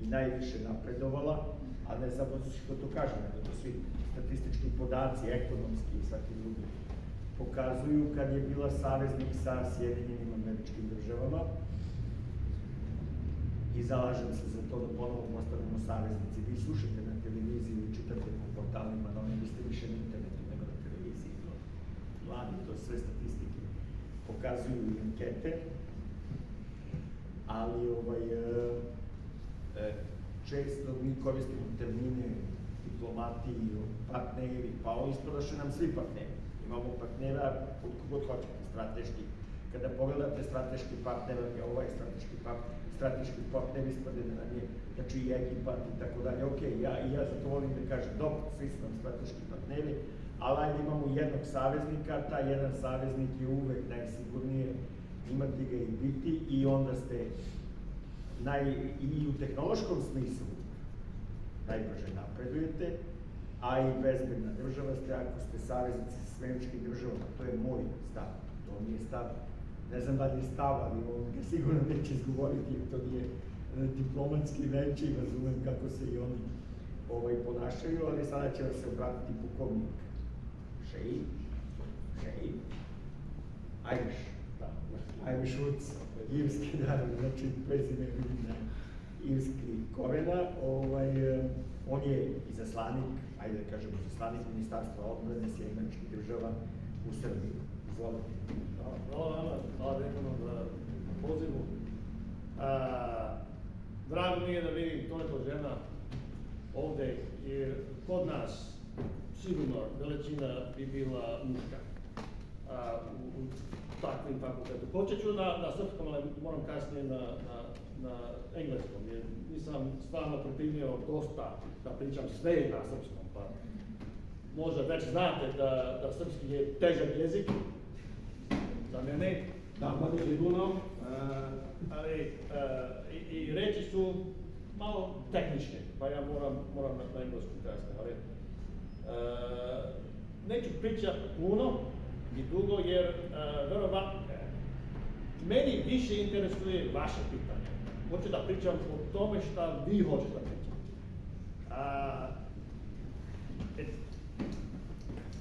i najviše napredovala, a ne samo što to kažem, nego to svi statistički podaci, ekonomski i svaki drugi pokazuju kad je bila saveznik sa Sjedinjenim Američkim Državama i zalažem se za to da ponovo postanemo saveznici. Vi slušate na televiziji i čitate po portalima, no ne biste više na internetu nego na televiziji. Mladi, to sve statistike pokazuju i ankete, ali često mi koristimo termine diplomatiji, partneri, pa ovo ispadaše nam svi partneri. Imamo partnera od kogod hoćete, strateški. Kada pogledate strateški partner, je ovaj strateški partner ispade da nam je, znači i Egipat i tako dalje. Ok, ja zato volim da kažem, dobro, svi su nam strateški partneri, ali ajde imamo jednog saveznika, taj jedan saveznik je uvek najsigurnije, imati ga i biti i onda ste i u tehnološkom smislu najbrže napredujete, a i bezbedna država ste ako ste saveznici sa američkim državama. To je moj stav, to nije stav, ne znam da li je stav, ali on ga sigurno neće izgovoriti, jer to nije diplomatski reči, razumem kako se i oni ponašaju, ali sada će vam se obratiti pukovnik Šej, Irish roots, irski, da, znači prezime irski korena, on je izaslanik, ajde da kažemo izaslanik Ministarstva odbrane Sjedinjenih Američkih Država u Srbiji. Izvolite. Hvala na pozivu. Drago mi je da vidim toliko žena ovde, jer kod nas sigurno veličina bi bila muška u takvim fakultetu. Počet ću na srpskom, ali moram kasnije na engleskom, jer nisam stvarno pripremio dosta da pričam sve na srpskom, pa možda već znate da srpski je težak jezik za mene. Da, bude sigurno. Ali i reči su malo tehničke, pa ja moram na engleskom kasnije, ali neću pričati puno i dugo, jer verovatno meni više interesuje vaše pitanje. Hoću da pričam o tome šta vi hoćete da pričam.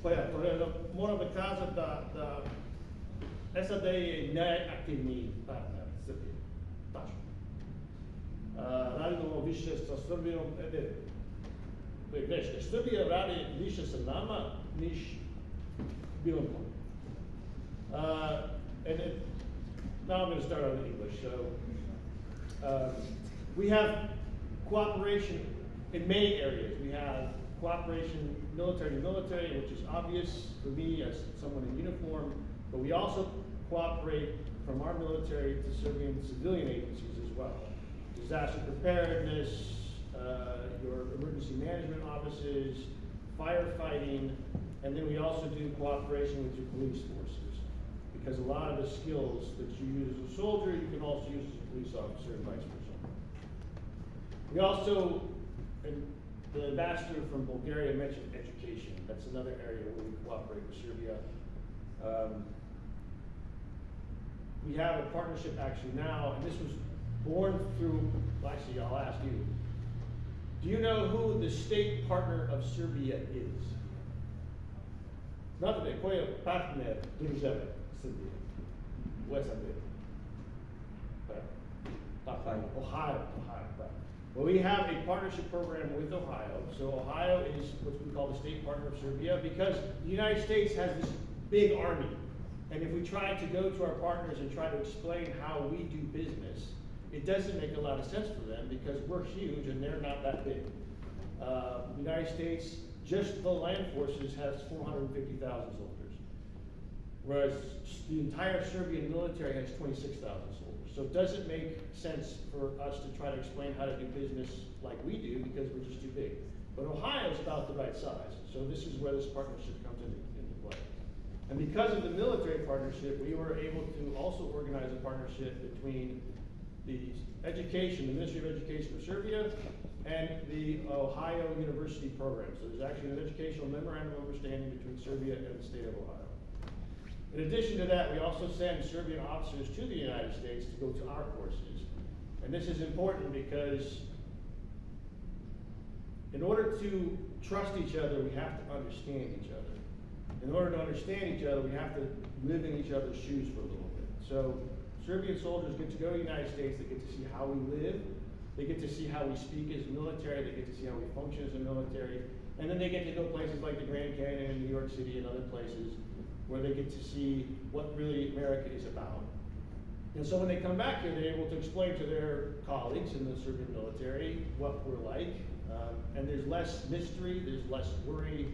Pa ja, moram da kažem da SAD je najaktivniji partner Srbije. Tačno. Radimo više sa Srbijom, to je greška. Srbija radi više sa nama, niš bilo ko. Now I'm going to start out in English. So, we have cooperation in many areas. We have cooperation military to military, which is obvious for me as someone in uniform, but we also cooperate from our military to Serbian civilian agencies as well. Disaster preparedness, your emergency management offices, firefighting, and then we also do cooperation with your police forces. Because a lot of the skills that you use as a soldier, you can also use as a police officer and vice versa. We also, and the ambassador from Bulgaria mentioned education. That's another area where we cooperate with Serbia. We have a partnership actually now, and this was born through, well, actually I'll ask you. Do you know who the state partner of Serbia is? Znate ko je partner države Srbije u SAD? Ohio. Well, we have a partnership program with Ohio. So Ohio is what we call the state partner of Serbia because the United States has this big army. And if we try to go to our partners and try to explain how we do business, it doesn't make a lot of sense for them because we're huge and they're not that big. The United States, just the land forces, has 450,000 soldiers, whereas the entire Serbian military has 26,000 soldiers. So it doesn't make sense for us to try to explain how to do business like we do because we're just too big. But Ohio is about the right size. So this is where this partnership comes into play. And because of the military partnership, we were able to also organize a partnership between the education, the Ministry of Education of Serbia, and the Ohio University program. So there's actually an educational memorandum of understanding between Serbia and the state of Ohio. In addition to that, we also send Serbian officers to the United States to go to our courses. And this is important because in order to trust each other, we have to understand each other. In order to understand each other, we have to live in each other's shoes for a little bit. So Serbian soldiers get to go to the United States, they get to see how we live, they get to see how we speak as military, they get to see how we function as a military, and then they get to go places like the Grand Canyon in New York City and other places where they get to see what really America is about. And so when they come back here, they're able to explain to their colleagues in the Serbian military what we're like, and there's less mystery, there's less worry,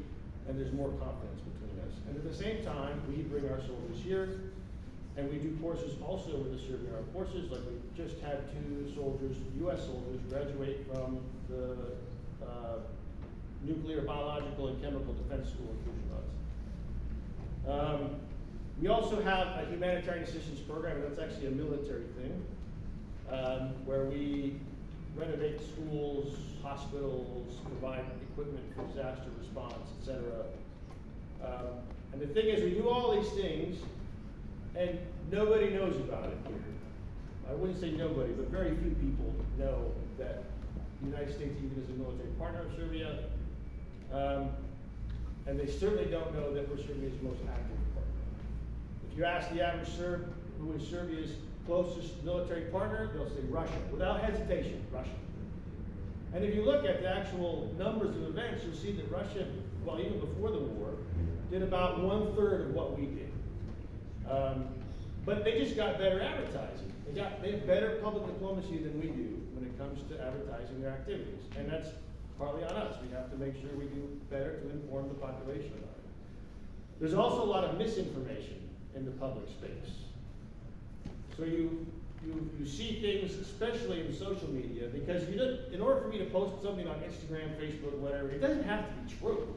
and there's more confidence between us. And at the same time, we bring our soldiers here, and we do courses also with the Serbian Armed Forces, like we just had 2 soldiers, U.S. soldiers, graduate from the Nuclear, Biological, and Chemical Defense School in Kuznets. We also have a humanitarian assistance program, and that's actually a military thing. where we renovate schools, hospitals, provide equipment for disaster response, etc. And the thing is, we do all these things, and nobody knows about it here. I wouldn't say nobody, but very few people know that the United States even is a military partner of Serbia. And they certainly don't know that we're Serbia's most active partner. If you ask the average Serb who is Serbia's closest military partner, they'll say Russia, without hesitation, Russia. And if you look at the actual numbers of events, you'll see that Russia, well, even before the war, did about 1/3 of what we did. But they just got better advertising. They have better public diplomacy than we do when it comes to advertising their activities. And that's partly on us. We have to make sure we do better to inform the population about it. There's also a lot of misinformation in the public space. So you see things, especially in social media, because in order for me to post something on Instagram, Facebook, whatever, it doesn't have to be true.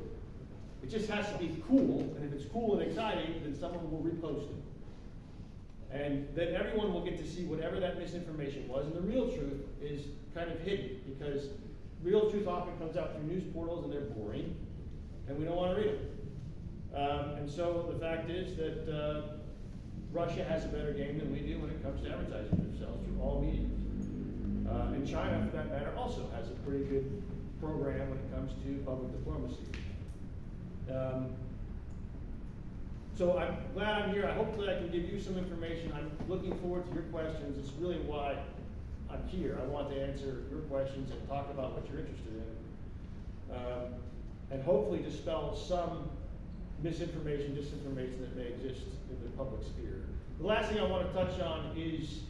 It just has to be cool, and if it's cool and exciting, then someone will repost it. And then everyone will get to see whatever that misinformation was, and the real truth is kind of hidden, because real truth often comes out through news portals, and they're boring, and we don't want to read them. And so the fact is that Russia has a better game than we do when it comes to advertising themselves through all media. And China, for that matter, also has a pretty good program when it comes to public diplomacy. So I'm glad I'm here. I hope that I can give you some information. I'm looking forward to your questions. It's really why I'm here. I want to answer your questions and talk about what you're interested in. And hopefully dispel some misinformation, disinformation that may exist in the public sphere. The last thing I want to touch on is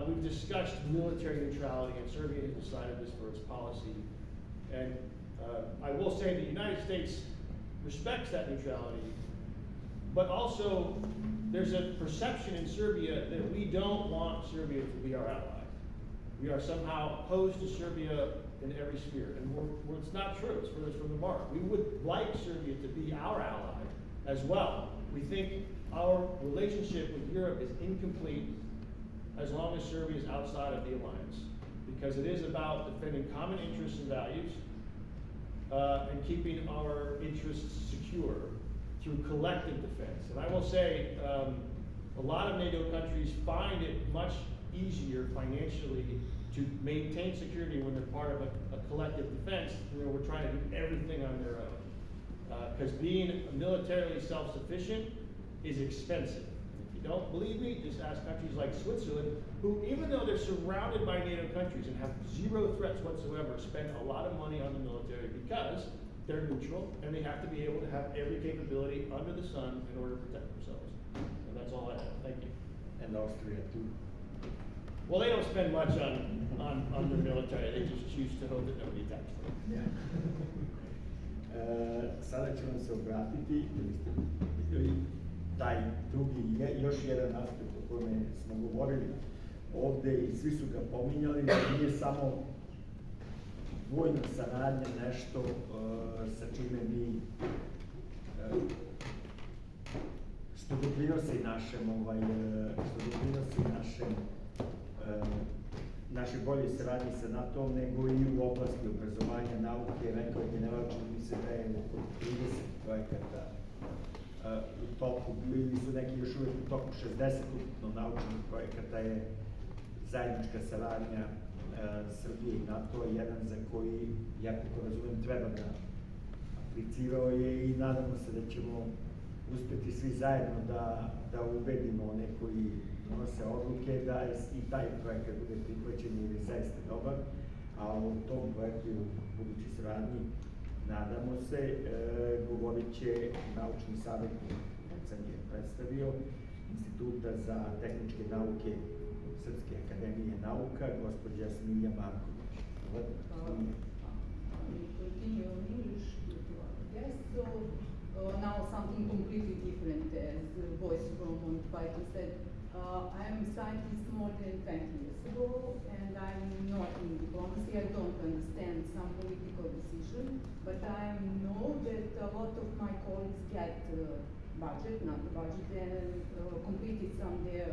we've discussed military neutrality, and Serbia has decided this for its policy. And I will say the United States respects that neutrality, but also there's a perception in Serbia that we don't want Serbia to be our ally. We are somehow opposed to Serbia in every sphere, and it's not true. It's furthest from the mark. We would like Serbia to be our ally as well. We think our relationship with Europe is incomplete as long as Serbia is outside of the alliance, because it is about defending common interests and values and keeping our interests secure through collective defense. And I will say, a lot of NATO countries find it much easier financially to maintain security when they're part of a collective defense, where we're trying to do everything on their own. Because being militarily self-sufficient is expensive. If you don't believe me, just ask countries like Switzerland, who, even though they're surrounded by NATO countries and have zero threats whatsoever, spend a lot of money on the military because they're neutral and they have to be able to have every capability under the sun in order to protect themselves. And that's all I have. Thank you. And Austria too. Well, they don't spend much on the military. They just choose to hope that nobody attacks them. Yeah. Sada ću vam se obratiti, jer ste vidjeli taj drugi, još jedan aspekt o kojem smo govorili ovde i svi su ga pominjali, da nije samo vojna saradnja nešto sa čime mi što doprinosi našoj boljoj saradnji sa NATO-om, nego i u oblasti obrazovanja, nauke. Rekao je general, čini mi se da je oko 30 projekata u toku, bili su neki još uvijek u toku, 60 ukupno naučnih projekata je zajednička saradnja Srbije i NATO, jedan za koji, ja kako razumijem, treba da aplicirao je i nadamo se da ćemo uspjeti svi zajedno da ubedimo one koji donose odluke da i taj projekat bude prihvaćen jer je zaista dobar, a o tom projektu u budućoj saradnji nadamo se, govorit će naučni savet koji sam je predstavio Instituta za tehničke nauke Srpske akademije nauka, gospođa Smilja Marković. Continue in English. Yes, so now something completely different, as the voice from Python said. I am a scientist more than 20 years ago, and I'm not in diplomacy. I don't understand some political decision, but I know that a lot of my colleagues get budget, not the budget, and completed some their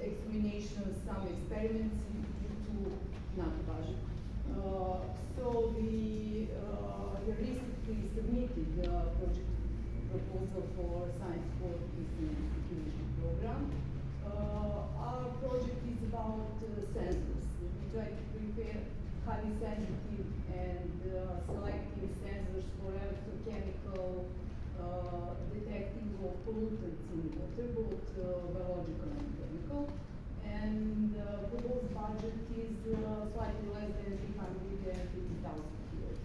examinations, some experiments due to NATO budget. So we recently submitted the project proposal for science for peace and security program. Our project is about sensors. We try to prepare highly sensitive and selective sensors for electrochemical detecting of pollutants in water, both biological and chemical. And proposed budget is slightly less than 350,000 euros.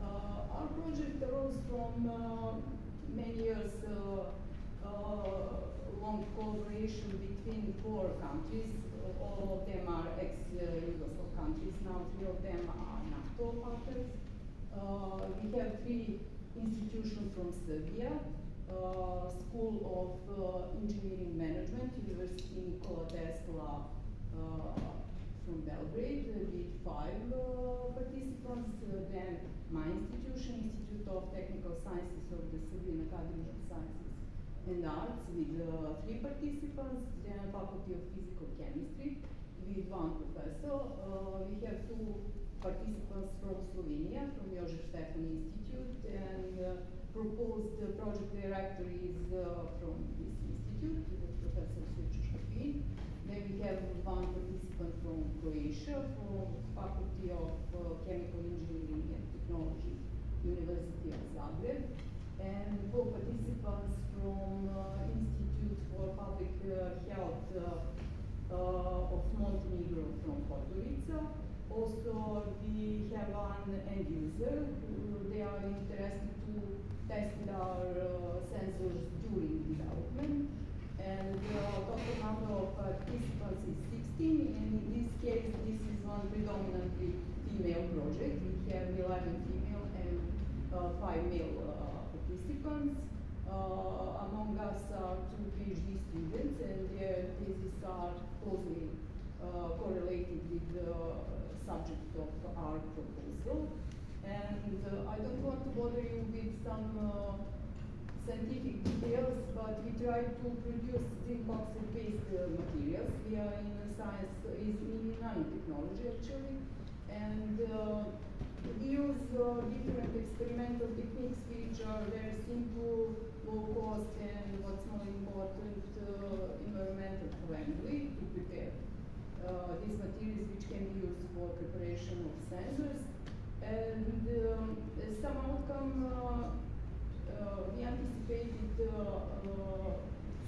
Our project arose from many years long collaboration between 4 countries. All of them are ex-Yugoslav countries. Now 3 of them are NATO partners. We have 3 institutions from Srbije. School of Engineering Management, University Nikola Tesla from Belgrade, with 5 participants. Then my institution, Institute of Technical Sciences of the Serbian Academy of Sciences and Arts, with 3 participants. Then Faculty of Physical Chemistry, with 1 professor. We have 2 participants from Slovenia, from Jožef Stefan Institute, and proposed project director is from this institute, Professor Srečko Škopin. Then we have 1 participant from Croatia, from Faculty of Chemical Engineering and Technology, University of Zagreb, and 4 participants from Institute for Public Health of Montenegro from Podgorica. Also, we have 1 end user. They are interested to test our sensors during development. And total number of participants is 16. And in this case, this is one predominantly female project. We have 11 female and 5 male participants. Among us are 2 PhD students, and their theses are closely correlated with the subject of our proposal. And I don't want to bother you with some scientific details, but we try to produce zinc oxide-based materials. We are in science, is in nanotechnology actually, and we use different experimental techniques which are very simple, low cost, and what's more important, environmental friendly to prepare these materials, which can be used for preparation of sensors. And some outcome, we anticipated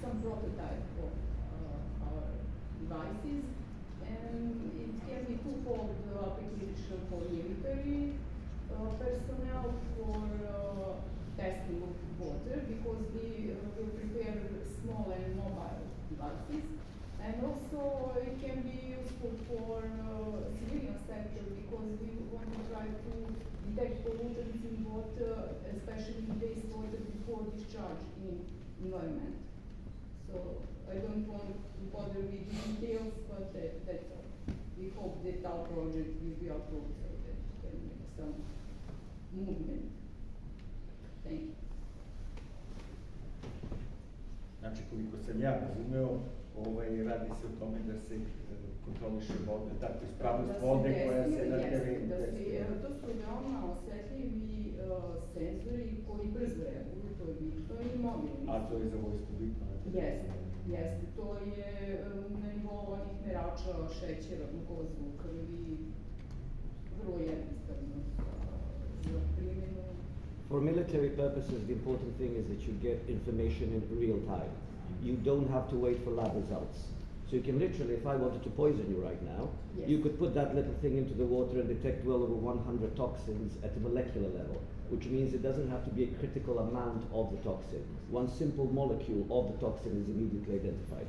some prototype of our devices, and it can be twofold application for military personnel, for testing of water, because we will prepare small and mobile devices. And also it can be useful for civilian sector, because we want to try to detect pollutants in water, especially in wastewater, before discharge in environment. So I don't want to bother with details, but that's all. We hope that our project will be approved so that we can make some movement. Thank you. Znači, koliko sam ja razumeo, radi se o tome da se kontroliše vode, tako ispravnost vode koja se na terenu testuje. To su veoma osetljivi senzori koji brzo reaguju, to je bitno i mobilni. A to je za vojsku bitno? Jeste. To je na nivou onih merača šećera, glukozu u krvi, vrlo jednostavno za primjenu. For military purposes, the important thing is that you get information in real time. You don't have to wait for lab results. So you can literally, if I wanted to poison you right now, yes, you could put that little thing into the water and detect well over 100 toxins at a molecular level, which means it doesn't have to be a critical amount of the toxin. One simple molecule of the toxin is immediately identified,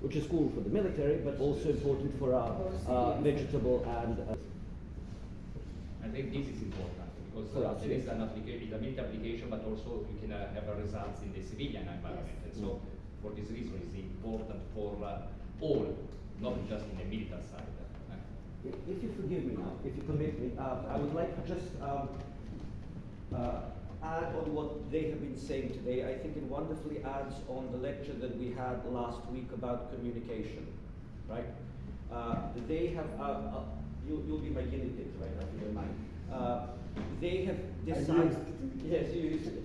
which is cool for the military, but also important for our vegetable and... I think this is important, because there is an application, a military application, but also you can have results in the civilian environment. And so, for this reason, it's important for all, not just in the military side. If you forgive me now, if you permit me, I would like to just add on what they have been saying today. I think it wonderfully adds on the lecture that we had last week about communication, right? They have, you'll be my guinea pigs right now, if you don't mind. They have decided, yes, you used it.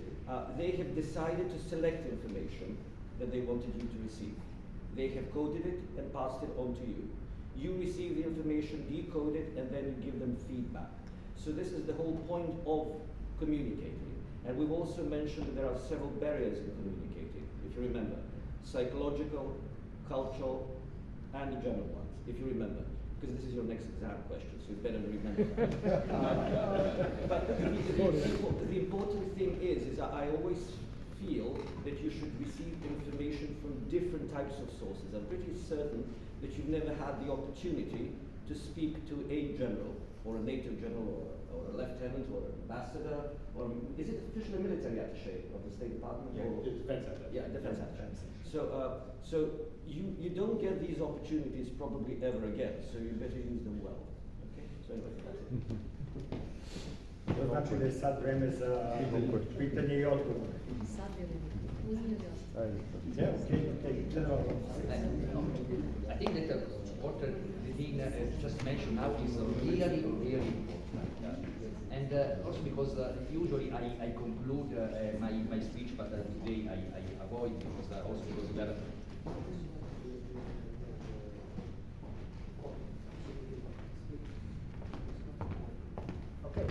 They have decided to select information that they wanted you to receive. They have coded it and passed it on to you. You receive the information, decode it, and then you give them feedback. So this is the whole point of communicating. And we've also mentioned that there are several barriers in communicating, if you remember. Psychological, cultural, and the general ones, if you remember. Because this is your next exam question, so you better remember that. But the important thing is that I always feel that you should receive information from different types of sources. I'm pretty certain that you've never had the opportunity to speak to a general, or a NATO general, or a lieutenant, or an ambassador, or is it officially a military attaché of the State Department? Yeah, or defense attaché. Yeah, defense attaché. So you don't get these opportunities probably ever again, so you better use them well. Okay? So anyway, that's it. To znači da je sad vreme za pitanje i odgovor. Yeah, okay, general. I think that what the dean just mentioned now is really, really important. And also because usually I conclude my speech, but today I avoid because also because we have okay,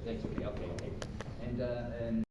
thanks, okay. And